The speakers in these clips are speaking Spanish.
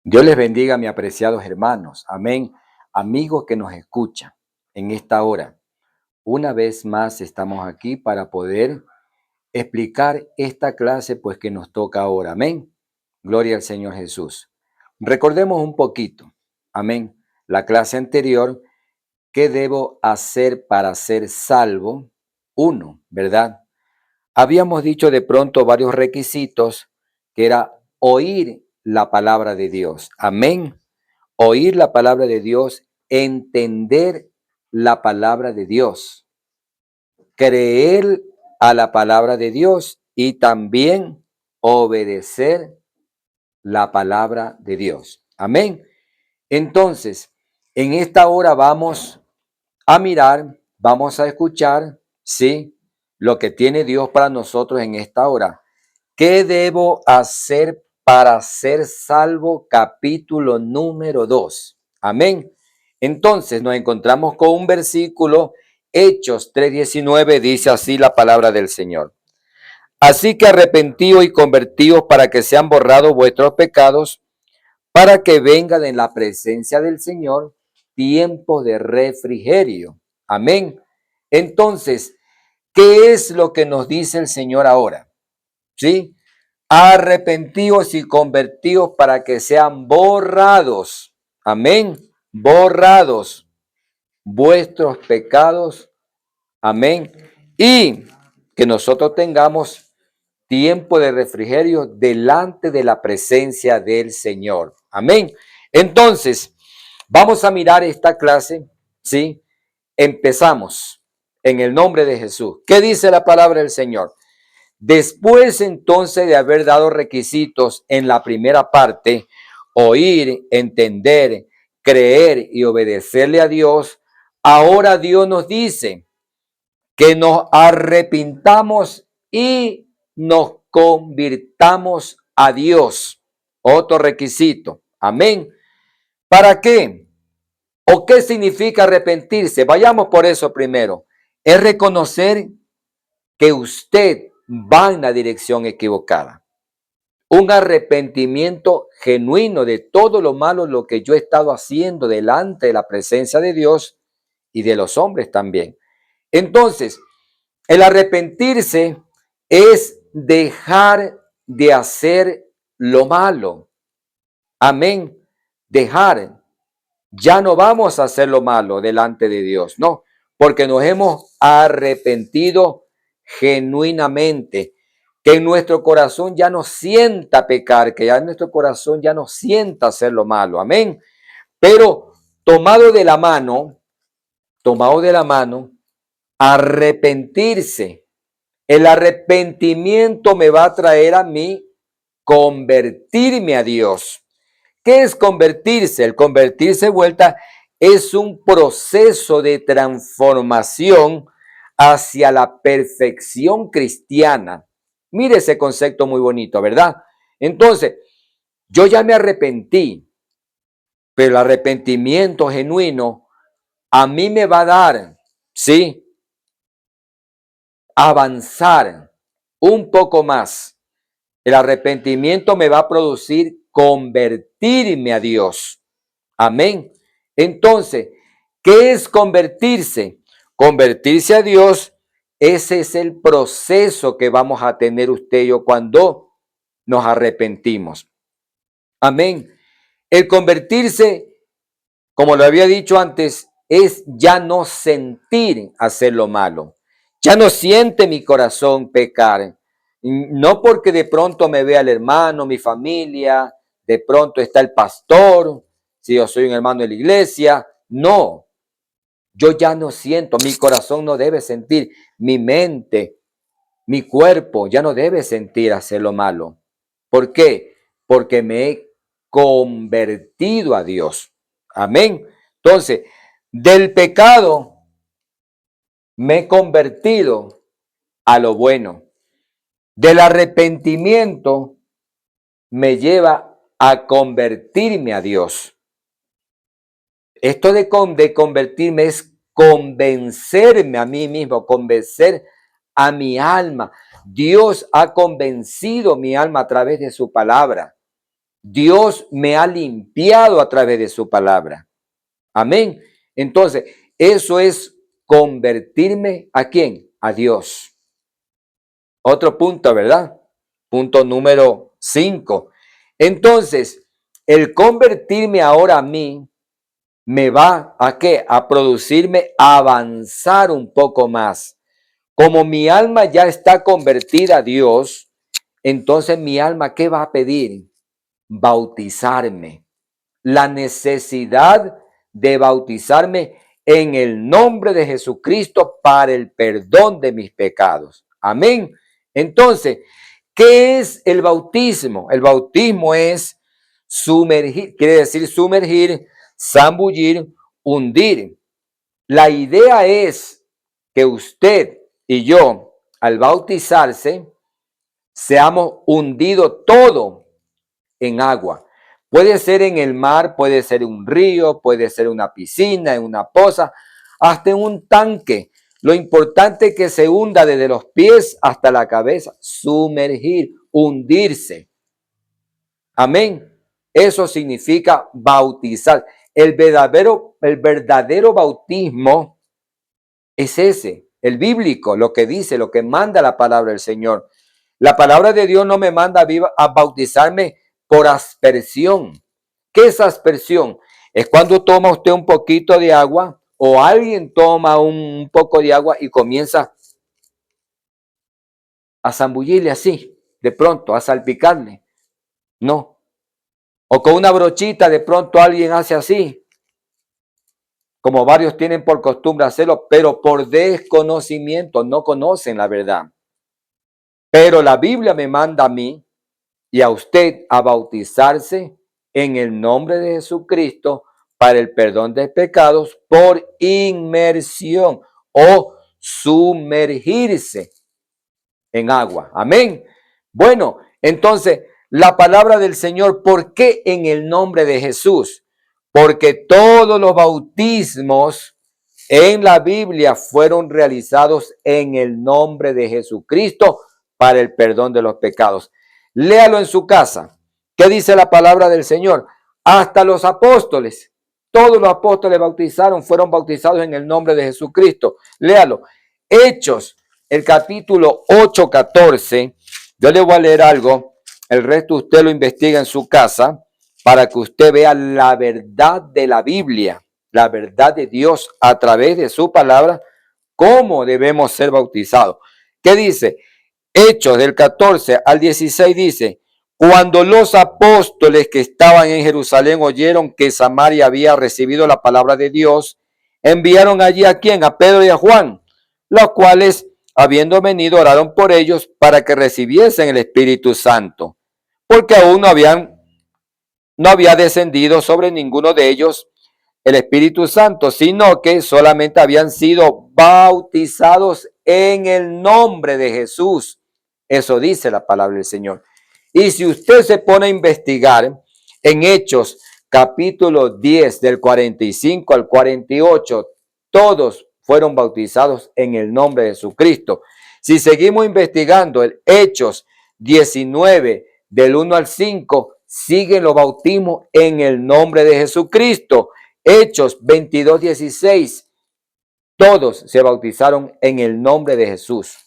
Dios les bendiga, mis apreciados hermanos. Amén. Amigos que nos escuchan en esta hora. Una vez más estamos aquí para poder explicar esta clase pues que nos toca ahora. Amén. Gloria al Señor Jesús. Recordemos un poquito. Amén. La clase anterior, ¿qué debo hacer para ser salvo? Uno, ¿verdad? Habíamos dicho de pronto varios requisitos que era oír la palabra de Dios. Amén. Oír la palabra de Dios, entender la palabra de Dios, creer a la palabra de Dios y también obedecer la palabra de Dios. Amén. Entonces, en esta hora vamos a mirar, vamos a escuchar, ¿sí? Lo que tiene Dios para nosotros en esta hora. ¿Qué debo hacer para ser salvo? Capítulo número 2. Amén. Entonces nos encontramos con un versículo, Hechos 3:19, dice así la palabra del Señor. Así que arrepentíos y convertíos para que sean borrados vuestros pecados, para que vengan en la presencia del Señor tiempo de refrigerio. Amén. Entonces, ¿qué es lo que nos dice el Señor ahora? ¿Sí? Arrepentíos y convertíos para que sean borrados. Amén. Borrados vuestros pecados. Amén. Y que nosotros tengamos tiempo de refrigerio delante de la presencia del Señor. Amén. Entonces, vamos a mirar esta clase, ¿sí? Empezamos en el nombre de Jesús. ¿Qué dice la palabra del Señor? Después entonces de haber dado requisitos en la primera parte, oír, entender, creer y obedecerle a Dios, ahora Dios nos dice que nos arrepintamos y nos convirtamos a Dios. Otro requisito. Amén. ¿Para qué? ¿O qué significa arrepentirse? Vayamos por eso primero. Es reconocer que usted va en la dirección equivocada. Un arrepentimiento genuino de todo lo malo, lo que yo he estado haciendo delante de la presencia de Dios y de los hombres también. Entonces, el arrepentirse es dejar de hacer lo malo. Amén. Dejar. Ya no vamos a hacer lo malo delante de Dios, no, porque nos hemos arrepentido genuinamente, que en nuestro corazón ya no sienta pecar, que ya en nuestro corazón ya no sienta hacer lo malo, amén. Pero tomado de la mano, arrepentirse. El arrepentimiento me va a traer a mí convertirme a Dios. ¿Qué es convertirse? El convertirse vuelta es un proceso de transformación hacia la perfección cristiana. Mire ese concepto muy bonito, ¿verdad? Entonces, yo ya me arrepentí, pero el arrepentimiento genuino a mí me va a dar, ¿sí? Avanzar un poco más. El arrepentimiento me va a producir convertirme a Dios. Amén. Entonces, ¿qué es convertirse? Convertirse a Dios, ese es el proceso que vamos a tener usted y yo cuando nos arrepentimos. Amén. El convertirse, como lo había dicho antes, es ya no sentir hacer lo malo. Ya no siente mi corazón pecar. No porque de pronto me vea el hermano, mi familia, de pronto está el pastor, si yo soy un hermano de la iglesia. No, yo ya no siento, mi corazón no debe sentir, mi mente, mi cuerpo ya no debe sentir hacer lo malo. ¿Por qué? Porque me he convertido a Dios. Amén. Entonces, del pecado me he convertido a lo bueno. Del arrepentimiento me lleva a convertirme a Dios. Esto de convertirme es convencerme a mí mismo, convencer a mi alma. Dios ha convencido mi alma a través de su palabra Dios me ha limpiado a través de su palabra. Amén. Entonces, eso es convertirme ¿a quién? A Dios. Otro punto, ¿verdad? Punto número 5. Entonces, el convertirme ahora a mí me va ¿a qué? A producirme avanzar un poco más. Como mi alma ya está convertida a Dios, entonces mi alma, ¿qué va a pedir? Bautizarme. La necesidad de bautizarme en el nombre de Jesucristo para el perdón de mis pecados. Amén. Entonces, ¿qué es el bautismo? El bautismo es sumergir, quiere decir sumergir, zambullir, hundir. La idea es que usted y yo, al bautizarse, seamos hundidos todo en agua. Puede ser en el mar, puede ser un río, puede ser una piscina, en una poza, hasta en un tanque. Lo importante es que se hunda desde los pies hasta la cabeza, sumergir, hundirse. Amén. Eso significa bautizar. El verdadero bautismo es ese, el bíblico, lo que dice, lo que manda la palabra del Señor. La palabra de Dios no me manda a bautizarme por aspersión. ¿Qué es aspersión? Es cuando toma usted un poquito de agua o alguien toma un poco de agua y comienza a zambullirle así, de pronto, a salpicarle. No. O con una brochita de pronto alguien hace así, como varios tienen por costumbre hacerlo, pero por desconocimiento, no conocen la verdad. Pero la Biblia me manda a mí y a usted a bautizarse en el nombre de Jesucristo para el perdón de pecados por inmersión o sumergirse en agua. Amén. Bueno, entonces la palabra del Señor, ¿por qué en el nombre de Jesús? Porque todos los bautismos en la Biblia fueron realizados en el nombre de Jesucristo para el perdón de los pecados. Léalo en su casa. ¿Qué dice la palabra del Señor? Hasta los apóstoles, todos los apóstoles fueron bautizados en el nombre de Jesucristo. Léalo. Hechos, el capítulo 8, 14. Yo le voy a leer algo. El resto usted lo investiga en su casa para que usted vea la verdad de la Biblia, la verdad de Dios a través de su palabra, cómo debemos ser bautizados. ¿Qué dice? Hechos del 14 al 16 dice, cuando los apóstoles que estaban en Jerusalén oyeron que Samaria había recibido la palabra de Dios, enviaron allí ¿a quién? A Pedro y a Juan, los cuales, habiendo venido, oraron por ellos para que recibiesen el Espíritu Santo, porque aún no había descendido sobre ninguno de ellos el Espíritu Santo, sino que solamente habían sido bautizados en el nombre de Jesús. Eso dice la palabra del Señor. Y si usted se pone a investigar en Hechos capítulo 10 del 45 al 48, todos fueron bautizados en el nombre de Jesucristo. Si seguimos investigando el Hechos 19 del 1 al 5, siguen los bautismos en el nombre de Jesucristo. Hechos 22, 16, todos se bautizaron en el nombre de Jesús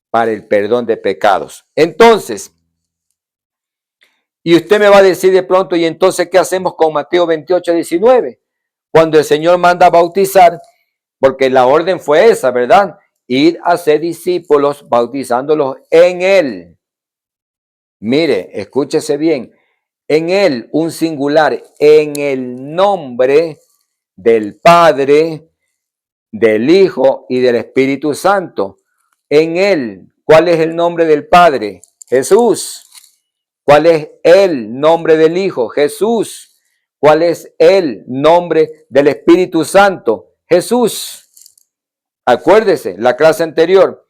para el perdón de pecados. Entonces, y usted me va a decir de pronto, ¿y entonces qué hacemos con Mateo 28, 19? Cuando el Señor manda a bautizar, porque la orden fue esa, ¿verdad? Ir a ser discípulos bautizándolos en Él. Mire, escúchese bien, en Él, un singular, en el nombre del Padre, del Hijo y del Espíritu Santo. En Él, ¿cuál es el nombre del Padre? Jesús. ¿Cuál es el nombre del Hijo? Jesús. ¿Cuál es el nombre del Espíritu Santo? Jesús. Acuérdese, la clase anterior.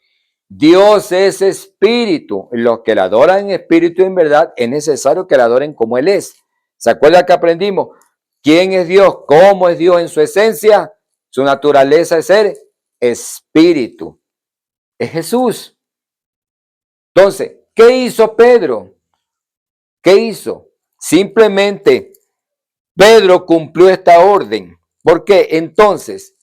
Dios es espíritu. Los que le adoran en espíritu y en verdad es necesario que le adoren como Él es. ¿Se acuerda que aprendimos? ¿Quién es Dios? ¿Cómo es Dios en su esencia? Su naturaleza es ser espíritu. Es Jesús. Entonces, ¿qué hizo Pedro? ¿Qué hizo? Simplemente Pedro cumplió esta orden. ¿Por qué? Entonces,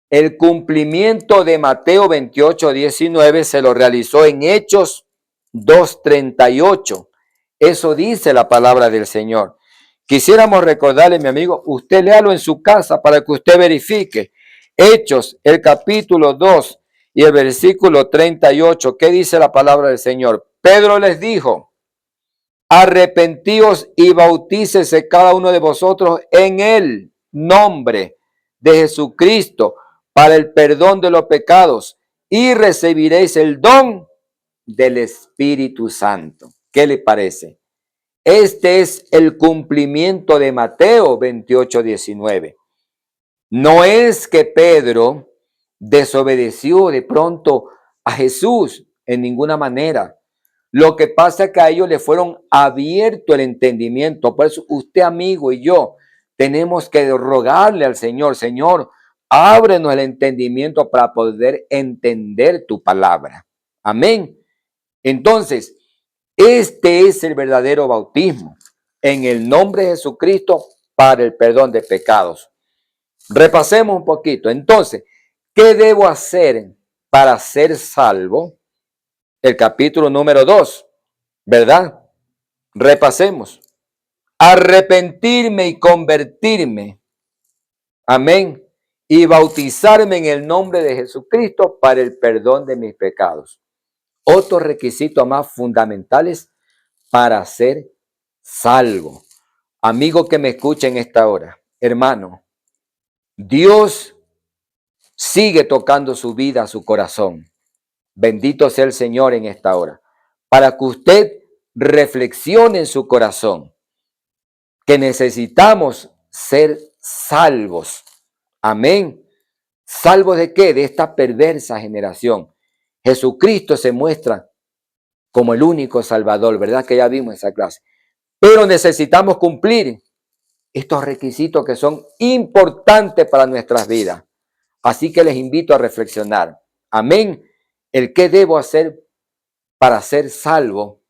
el cumplimiento de Mateo 28:19 se lo realizó en Hechos 2:38. Eso dice la palabra del Señor. Quisiéramos recordarle, mi amigo, usted léalo en su casa para que usted verifique. Hechos, el capítulo 2 y el versículo 38. ¿Qué dice la palabra del Señor? Pedro les dijo: arrepentíos y bautícese cada uno de vosotros en el nombre de Jesucristo para el perdón de los pecados y recibiréis el don del Espíritu Santo. ¿Qué le parece? Este es el cumplimiento de Mateo 28:19. No es que Pedro desobedeció de pronto a Jesús en ninguna manera. Lo que pasa es que a ellos le fueron abierto el entendimiento. Por eso usted, amigo, y yo tenemos que rogarle al Señor: Señor, ábrenos el entendimiento para poder entender tu palabra. Amén. Entonces, este es el verdadero bautismo, en el nombre de Jesucristo para el perdón de pecados. Repasemos un poquito. Entonces, ¿qué debo hacer para ser salvo? El capítulo número 2, ¿verdad? Repasemos. Arrepentirme y convertirme. Amén. Y bautizarme en el nombre de Jesucristo para el perdón de mis pecados. Otros requisitos más fundamentales para ser salvo. Amigo que me escucha en esta hora, hermano, Dios sigue tocando su vida, su corazón. Bendito sea el Señor en esta hora, para que usted reflexione en su corazón que necesitamos ser salvos. Amén. ¿Salvos de qué? De esta perversa generación. Jesucristo se muestra como el único Salvador, ¿verdad? Que ya vimos esa clase. Pero necesitamos cumplir estos requisitos que son importantes para nuestras vidas. Así que les invito a reflexionar. Amén. El qué debo hacer para ser salvo,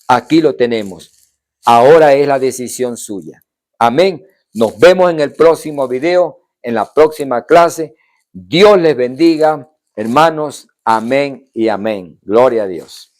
aquí lo tenemos. Ahora es la decisión suya. Amén. Nos vemos en el próximo video, en la próxima clase. Dios les bendiga, hermanos. Amén y amén. Gloria a Dios.